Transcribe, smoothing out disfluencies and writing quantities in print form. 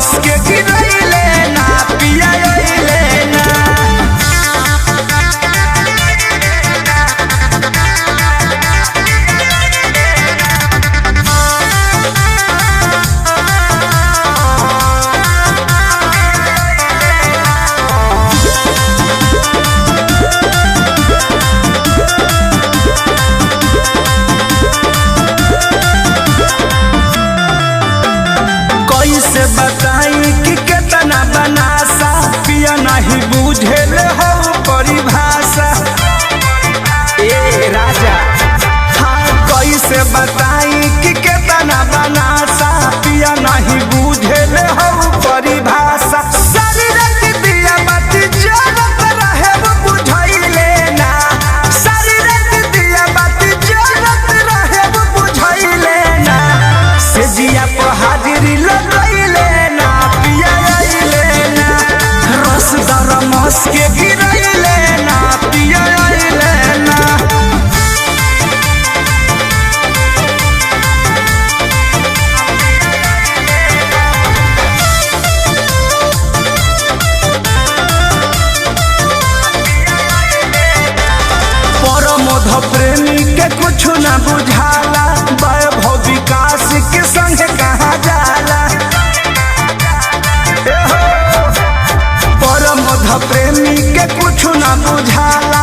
मस के गिरैले ना पिया अइले ना। कैसे बताई कि केतना बनासा पिया नहीं बुझेले हो परिभाषा। ए राजा हाँ कैसे बताई कि केतना बनासा पिया नहीं बुझेले हो परिभाषा। सारी रात दिया बाती जलत रहे वो बुझाइले ना। सारी रात दिया बाती जलत रहे वो बुझाइले ना। से जिया पर हाजिरी लगैले ना पिया अइले ना। रसदार मस के गिरैले ना पिया अइले ना। परमोध प्रेमी के कुछ न बुझाला। वैभव विकास के संग कहाँ जाला। परमोध प्रेमी के कुछ न बुझाला।